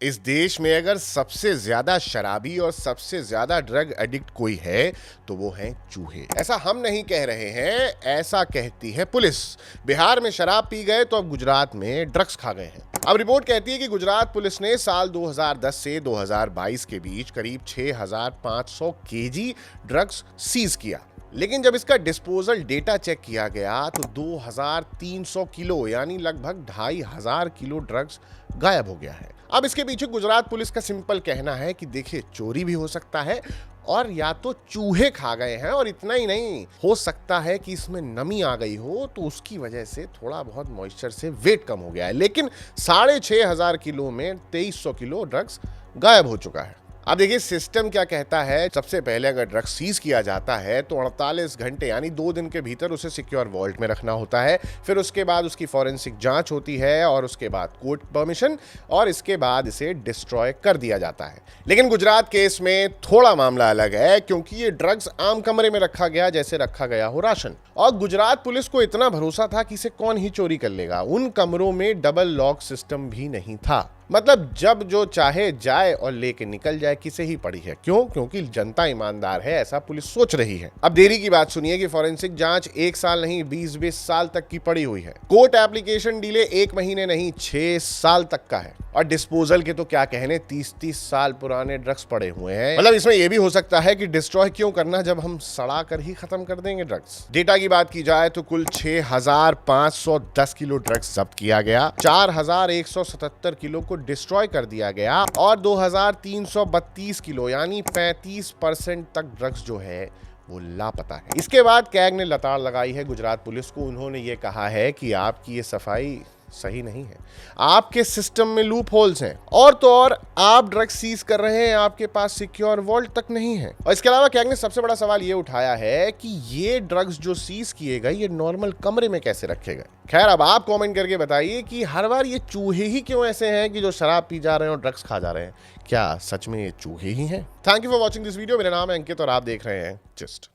इस देश में अगर सबसे ज्यादा शराबी और सबसे ज्यादा ड्रग एडिक्ट कोई है तो वो हैं चूहे। ऐसा हम नहीं कह रहे हैं, ऐसा कहती है पुलिस। बिहार में शराब पी गए तो अब गुजरात में ड्रग्स खा गए हैं। अब रिपोर्ट कहती है कि गुजरात पुलिस ने साल 2010 से 2022 के बीच करीब 6500 केजी ड्रग्स सीज किया, लेकिन जब इसका डिस्पोजल डेटा चेक किया गया तो 2300 किलो यानी लगभग 2500 किलो ड्रग्स गायब हो गया है। अब इसके पीछे गुजरात पुलिस का सिंपल कहना है कि देखिए, चोरी भी हो सकता है और या तो चूहे खा गए हैं, और इतना ही नहीं, हो सकता है कि इसमें नमी आ गई हो तो उसकी वजह से थोड़ा बहुत मॉइस्चर से वेट कम हो गया है। लेकिन 6500 किलो में 2300 किलो ड्रग्स गायब हो चुका है। अब देखिए सिस्टम क्या कहता है। सबसे पहले अगर ड्रग्स सीज किया जाता है तो 48 घंटे यानी 2 दिन के भीतर उसे सिक्योर वॉल्ट में रखना होता है। फिर उसके बाद उसकी फॉरेंसिक जांच होती है और उसके बाद कोर्ट परमिशन, और इसके बाद इसे डिस्ट्रॉय कर दिया जाता है। लेकिन गुजरात केस में थोड़ा मामला अलग है, क्योंकि ये ड्रग्स आम कमरे में रखा गया जैसे रखा गया हो राशन। और गुजरात पुलिस को इतना भरोसा था कि इसे कौन ही चोरी कर लेगा। उन कमरों में डबल लॉक सिस्टम भी नहीं था, मतलब जब जो चाहे जाए और लेके निकल जाए, किसे ही पड़ी है। क्यों? क्योंकि जनता ईमानदार है, ऐसा पुलिस सोच रही है। अब देरी की बात सुनिए कि फॉरेंसिक जांच 1 साल नहीं 20-20 साल तक की पड़ी हुई है। कोर्ट एप्लीकेशन डिले 1 महीने नहीं 6 साल तक का है। और डिस्पोजल के तो क्या कहने, 30-30 साल पुराने ड्रग्स पड़े हुए हैं। मतलब इसमें यह भी हो सकता है कि डिस्ट्रॉय क्यों करना जब हम सड़ा कर ही खत्म कर देंगे ड्रग्स। डेटा की बात की जाए तो कुल 6510 किलो ड्रग्स जब्त किया गया, 4177 किलो को डिस्ट्रॉय कर दिया गया, और 2332 किलो यानी 35% तक ड्रग्स जो है वो लापता है। इसके बाद कैग ने लताड़ लगाई है गुजरात पुलिस को। उन्होंने ये कहा है कि आपकी ये सफाई सही नहीं है, आपके सिस्टम में लूप होल्स हैं, और तो और आप ड्रग्स सीज कर रहे हैं, आपके पास सिक्योर वॉल्ट तक नहीं है। और इसके अलावा कैग ने सबसे बड़ा सवाल ये उठाया है कि ये ड्रग्स जो सीज किए गए ये नॉर्मल कमरे में कैसे रखे गए। खैर, अब आप कमेंट करके बताइए कि हर बार ये चूहे ही क्यों ऐसे हैं कि जो शराब पी जा रहे हैं और ड्रग्स खा जा रहे हैं। क्या सच में ये चूहे ही हैं? Thank you for watching this video. मेरा नाम है अंकित और आप देख रहे हैं जिस्ट।